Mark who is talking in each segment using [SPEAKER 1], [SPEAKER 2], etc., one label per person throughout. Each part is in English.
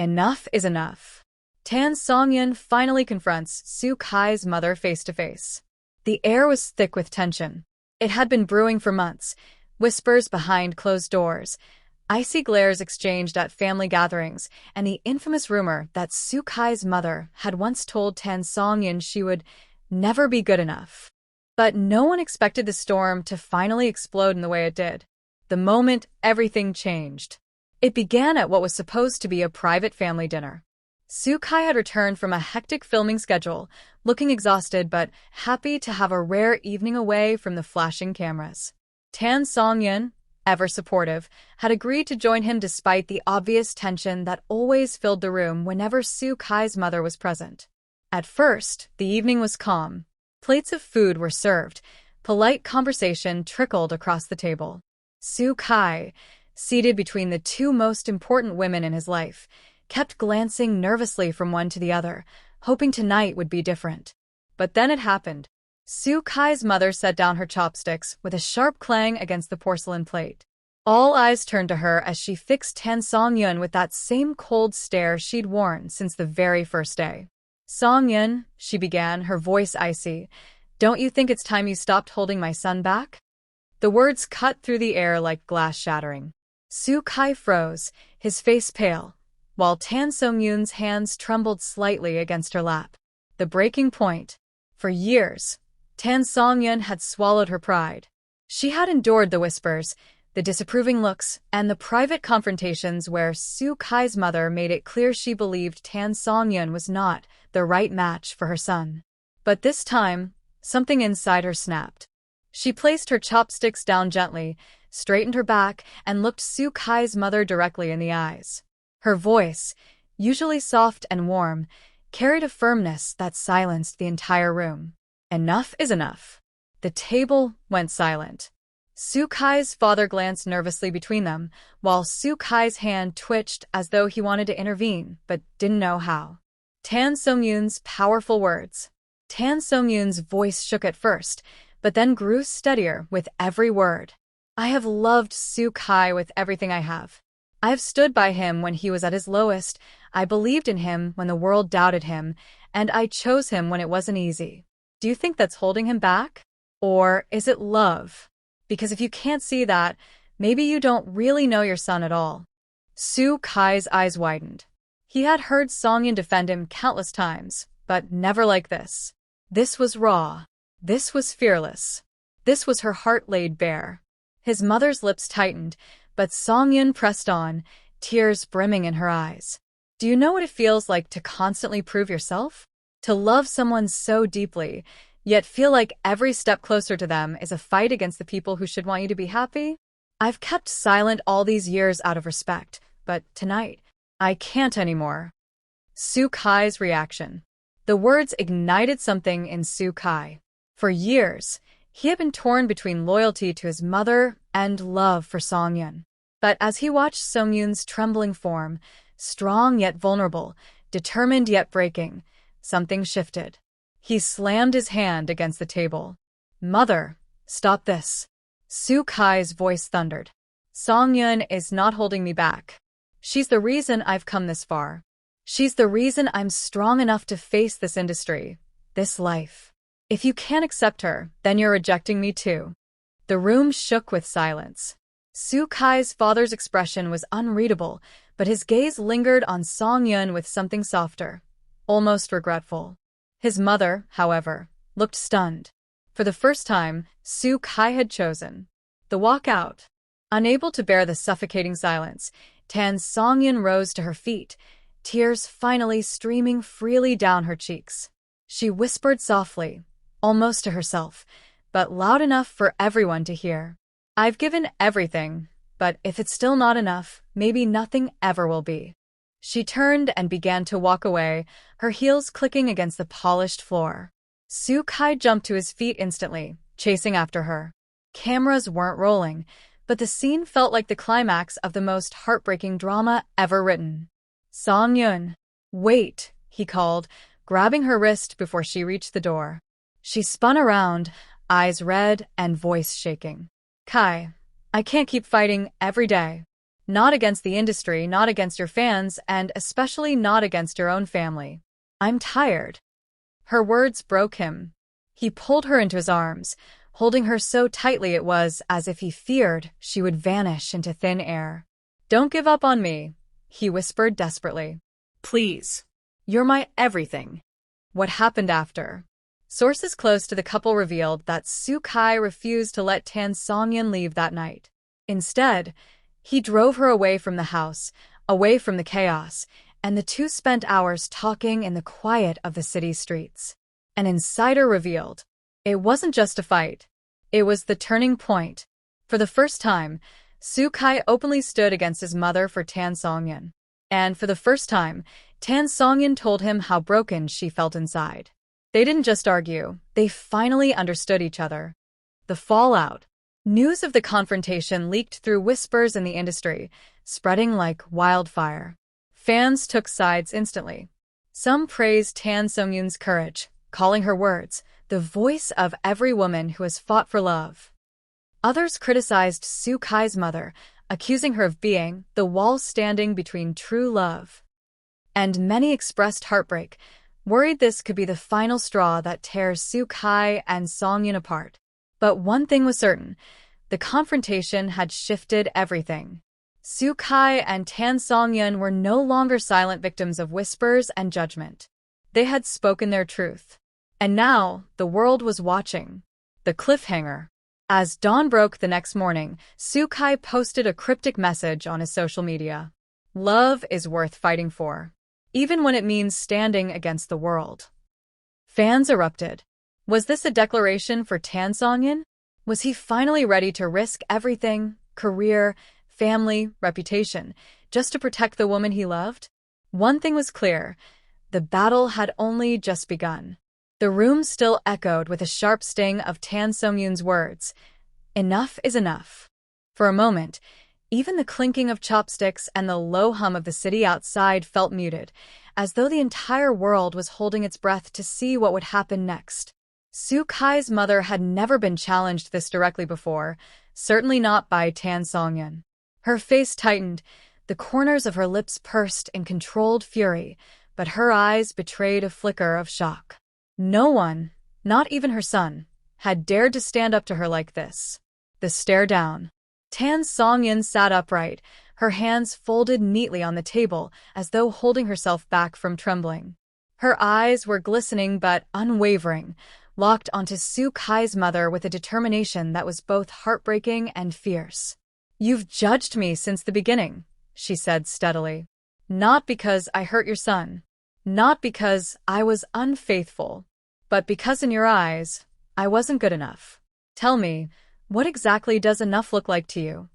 [SPEAKER 1] Enough is enough. Songyun finally confronts Su Kai's mother face to face. The air was thick with tension. It had been brewing for months, whispers behind closed doors, icy glares exchanged at family gatherings, and the infamous rumor that Su Kai's mother had once told Songyun she would never be good enough. But no one expected the storm to finally explode in the way it did. The moment everything changed. It began at what was supposed to be a private family dinner. Su Kai had returned from a hectic filming schedule, looking exhausted but happy to have a rare evening away from the flashing cameras. Songyun, ever supportive, had agreed to join him despite the obvious tension that always filled the room whenever Su Kai's mother was present. At first, the evening was calm. Plates of food were served. Polite conversation trickled across the table. Su Kai, seated between the two most important women in his life, kept glancing nervously from one to the other, hoping tonight would be different. But then it happened. Su Kai's mother set down her chopsticks with a sharp clang against the porcelain plate. All eyes turned to her as she fixed Songyun with that same cold stare she'd worn since the very first day. "Songyun," she began, her voice icy, "don't you think it's time you stopped holding my son back?" The words cut through the air like glass shattering. Su Kai froze, his face pale, while Songyun's hands trembled slightly against her lap. The breaking point. For years, Songyun had swallowed her pride. She had endured the whispers, the disapproving looks, and the private confrontations where Su Kai's mother made it clear she believed Songyun was not the right match for her son. But this time, something inside her snapped. She placed her chopsticks down gently, straightened her back, and looked Su Kai's mother directly in the eyes. Her voice, usually soft and warm, carried a firmness that silenced the entire room. "Enough is enough." The table went silent. Su Kai's father glanced nervously between them, while Su Kai's hand twitched as though he wanted to intervene but didn't know how. Songyun's powerful words. Songyun's voice shook at first, but then grew steadier with every word. "I have loved Su Kai with everything I have. I have stood by him when he was at his lowest, I believed in him when the world doubted him, and I chose him when it wasn't easy. Do you think that's holding him back? Or is it love? Because if you can't see that, maybe you don't really know your son at all." Su Kai's eyes widened. He had heard Songyun defend him countless times, but never like this. This was raw. This was fearless. This was her heart laid bare. His mother's lips tightened, but Songyun pressed on, tears brimming in her eyes. "Do you know what it feels like to constantly prove yourself? To love someone so deeply, yet feel like every step closer to them is a fight against the people who should want you to be happy? I've kept silent all these years out of respect, but tonight, I can't anymore." Su Kai's reaction. The words ignited something in Su Kai. For years, he had been torn between loyalty to his mother and love for Songyun. But as he watched Songyun's trembling form, strong yet vulnerable, determined yet breaking, something shifted. He slammed his hand against the table. "Mother, stop this." Su Kai's voice thundered. "Songyun is not holding me back. She's the reason I've come this far. She's the reason I'm strong enough to face this industry, this life. If you can't accept her, then you're rejecting me too." The room shook with silence. Su Kai's father's expression was unreadable, but his gaze lingered on Songyun with something softer, almost regretful. His mother, however, looked stunned. For the first time, Su Kai had chosen the walk out. Unable to bear the suffocating silence, Songyun rose to her feet, tears finally streaming freely down her cheeks. She whispered softly, almost to herself, but loud enough for everyone to hear. "I've given everything, but if it's still not enough, maybe nothing ever will be." She turned and began to walk away, her heels clicking against the polished floor. Su Kai jumped to his feet instantly, chasing after her. Cameras weren't rolling, but the scene felt like the climax of the most heartbreaking drama ever written. "Songyun, wait," he called, grabbing her wrist before she reached the door. She spun around, eyes red and voice shaking. "Kai, I can't keep fighting every day. Not against the industry, not against your fans, and especially not against your own family. I'm tired. Her words broke him. He pulled her into his arms, holding her so tightly it was as if he feared she would vanish into thin air. Don't give up on me, he whispered desperately. Please. You're my everything. What happened after? Sources close to the couple revealed that Soo-kai refused to let Tan Songyun leave that night. Instead, he drove her away from the house, away from the chaos, and the two spent hours talking in the quiet of the city streets. An insider revealed, it wasn't just a fight. It was the turning point. For the first time, Soo-kai openly stood against his mother for Tan Songyun. And for the first time, Tan Songyun told him how broken she felt inside. They didn't just argue, they finally understood each other. The fallout. News of the confrontation leaked through whispers in the industry, spreading like wildfire. Fans took sides instantly. Some praised Tan Songyun's courage, calling her words the voice of every woman who has fought for love. Others criticized Soo-kai's mother, accusing her of being the wall standing between true love. And many expressed heartbreak, worried this could be the final straw that tears Soo-kai and Songyun apart. But one thing was certain, the confrontation had shifted everything. Soo-kai and Tan Songyun were no longer silent victims of whispers and judgment. They had spoken their truth. And now, the world was watching. The cliffhanger. As dawn broke the next morning, Soo-kai posted a cryptic message on his social media. Love is worth fighting for, even when it means standing against the world. Fans erupted. Was this a declaration for Tan Songyun? Was he finally ready to risk everything, career, family, reputation, just to protect the woman he loved? One thing was clear, the battle had only just begun. The room still echoed with a sharp sting of Tan Songyun's words. Enough is enough. For a moment, even the clinking of chopsticks and the low hum of the city outside felt muted, as though the entire world was holding its breath to see what would happen next. Soo-kai's mother had never been challenged this directly before, certainly not by Tan Songyun. Her face tightened, the corners of her lips pursed in controlled fury, but her eyes betrayed a flicker of shock. No one, not even her son, had dared to stand up to her like this. The stare down. Tan Songyun sat upright, her hands folded neatly on the table as though holding herself back from trembling. Her eyes were glistening but unwavering, locked onto Soo-kai's mother with a determination that was both heartbreaking and fierce. You've judged me since the beginning, she said steadily. Not because I hurt your son. Not because I was unfaithful. But because in your eyes, I wasn't good enough. Tell me, what exactly does enough look like to you?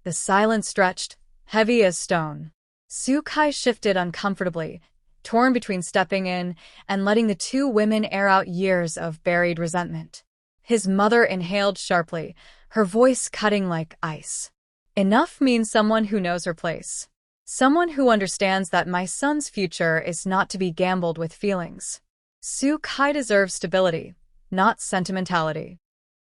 [SPEAKER 1] The silence stretched, heavy as stone. Soo-kai shifted uncomfortably, torn between stepping in and letting the two women air out years of buried resentment. His mother inhaled sharply, her voice cutting like ice. Enough means someone who knows her place. Someone who understands that my son's future is not to be gambled with feelings. Soo-kai deserves stability, not sentimentality.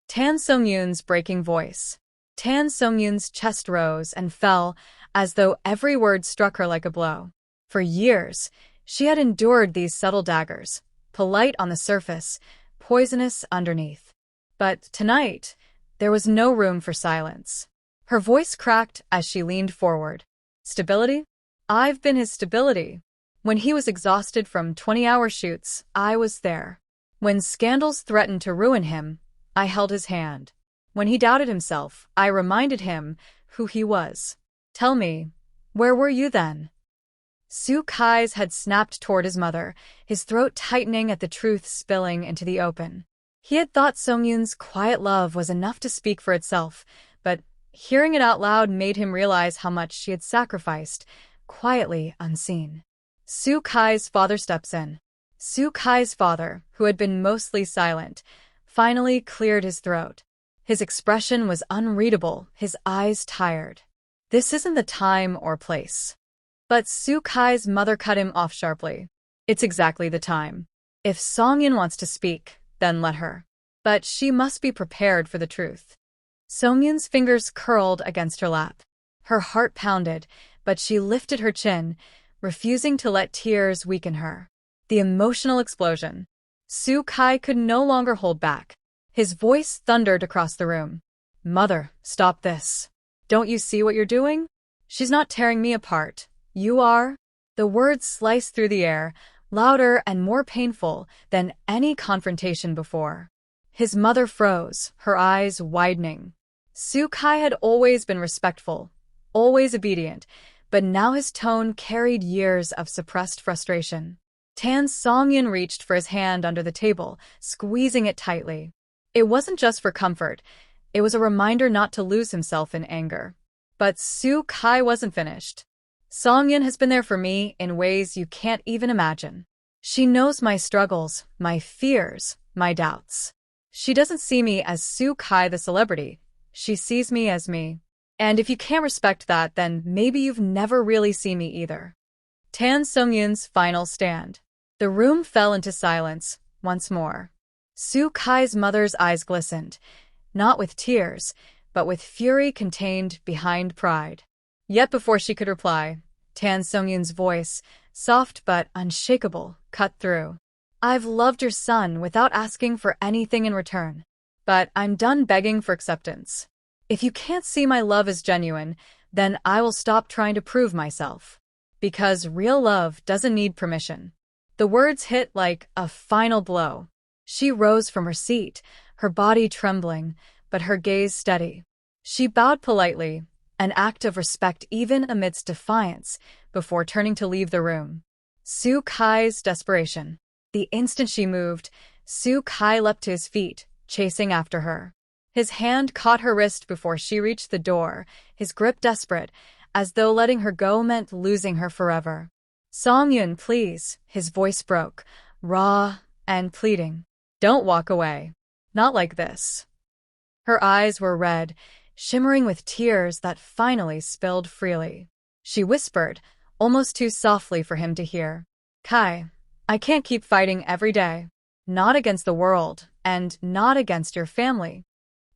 [SPEAKER 1] Tan Songyun's breaking voice. Tan Songyun's chest rose and fell as though every word struck her like a blow. For years, she had endured these subtle daggers, polite on the surface, poisonous underneath. But tonight, there was no room for silence. Her voice cracked as she leaned forward. Stability? I've been his stability. When he was exhausted from 20-hour shoots, I was there. When scandals threatened to ruin him, I held his hand. When he doubted himself, I reminded him who he was. Tell me, where were you then? Soo-kai's had snapped toward his mother, his throat tightening at the truth spilling into the open. He had thought Songyun's quiet love was enough to speak for itself, but hearing it out loud made him realize how much she had sacrificed, quietly unseen. Soo-kai's father steps in. Soo-kai's father, who had been mostly silent, finally cleared his throat. His expression was unreadable, his eyes tired. This isn't the time or place. But Soo-kai's mother cut him off sharply. It's exactly the time. If Songyun wants to speak, then let her. But she must be prepared for the truth. Songyun's fingers curled against her lap. Her heart pounded, but she lifted her chin, refusing to let tears weaken her. The emotional explosion. Su Kai could no longer hold back. His voice thundered across the room. Mother, stop this. Don't you see what you're doing? She's not tearing me apart. You are. The words sliced through the air, louder and more painful than any confrontation before. His mother froze, her eyes widening. Su Kai had always been respectful, always obedient, but now his tone carried years of suppressed frustration. Songyun reached for his hand under the table, squeezing it tightly. It wasn't just for comfort, it was a reminder not to lose himself in anger. But Su Kai wasn't finished. Songyun has been there for me in ways you can't even imagine. She knows my struggles, my fears, my doubts. She doesn't see me as Su Kai the celebrity. She sees me as me. And if you can't respect that, then maybe you've never really seen me either. Songyun's final stand. The room fell into silence once more. Su Kai's mother's eyes glistened, not with tears, but with fury contained behind pride. Yet before she could reply, Songyun's voice, soft but unshakable, cut through. I've loved your son without asking for anything in return, but I'm done begging for acceptance. If you can't see my love as genuine, then I will stop trying to prove myself. Because real love doesn't need permission. The words hit like a final blow. She rose from her seat, her body trembling, but her gaze steady. She bowed politely, an act of respect even amidst defiance, before turning to leave the room. Su Kai's desperation. The instant she moved, Su Kai leapt to his feet, chasing after her. His hand caught her wrist before she reached the door, his grip desperate, as though letting her go meant losing her forever. Songyun, please, his voice broke, raw and pleading. Don't walk away. Not like this. Her eyes were red, shimmering with tears that finally spilled freely. She whispered, almost too softly for him to hear. Kai, I can't keep fighting every day. Not against the world, and not against your family.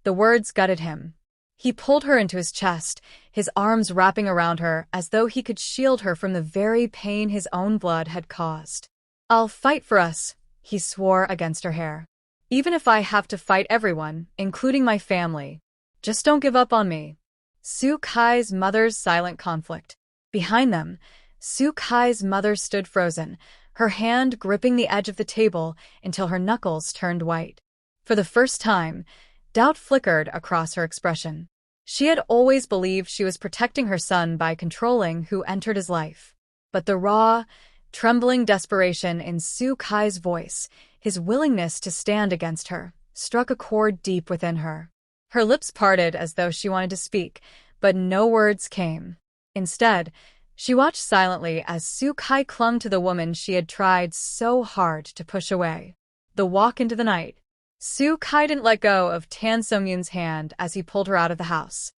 [SPEAKER 1] The words gutted him. He pulled her into his chest, his arms wrapping around her as though he could shield her from the very pain his own blood had caused. I'll fight for us, he swore against her hair. Even if I have to fight everyone, including my family. Just don't give up on me. Su Kai's mother's silent conflict. Behind them, Su Kai's mother stood frozen, her hand gripping the edge of the table until her knuckles turned white. For the first time, doubt flickered across her expression. She had always believed she was protecting her son by controlling who entered his life. But the raw, trembling desperation in Su Kai's voice, his willingness to stand against her, struck a chord deep within her. Her lips parted as though she wanted to speak, but no words came. Instead, she watched silently as Su Kai clung to the woman she had tried so hard to push away. The walk into the night. Su Kai didn't let go of Songyun's hand as he pulled her out of the house.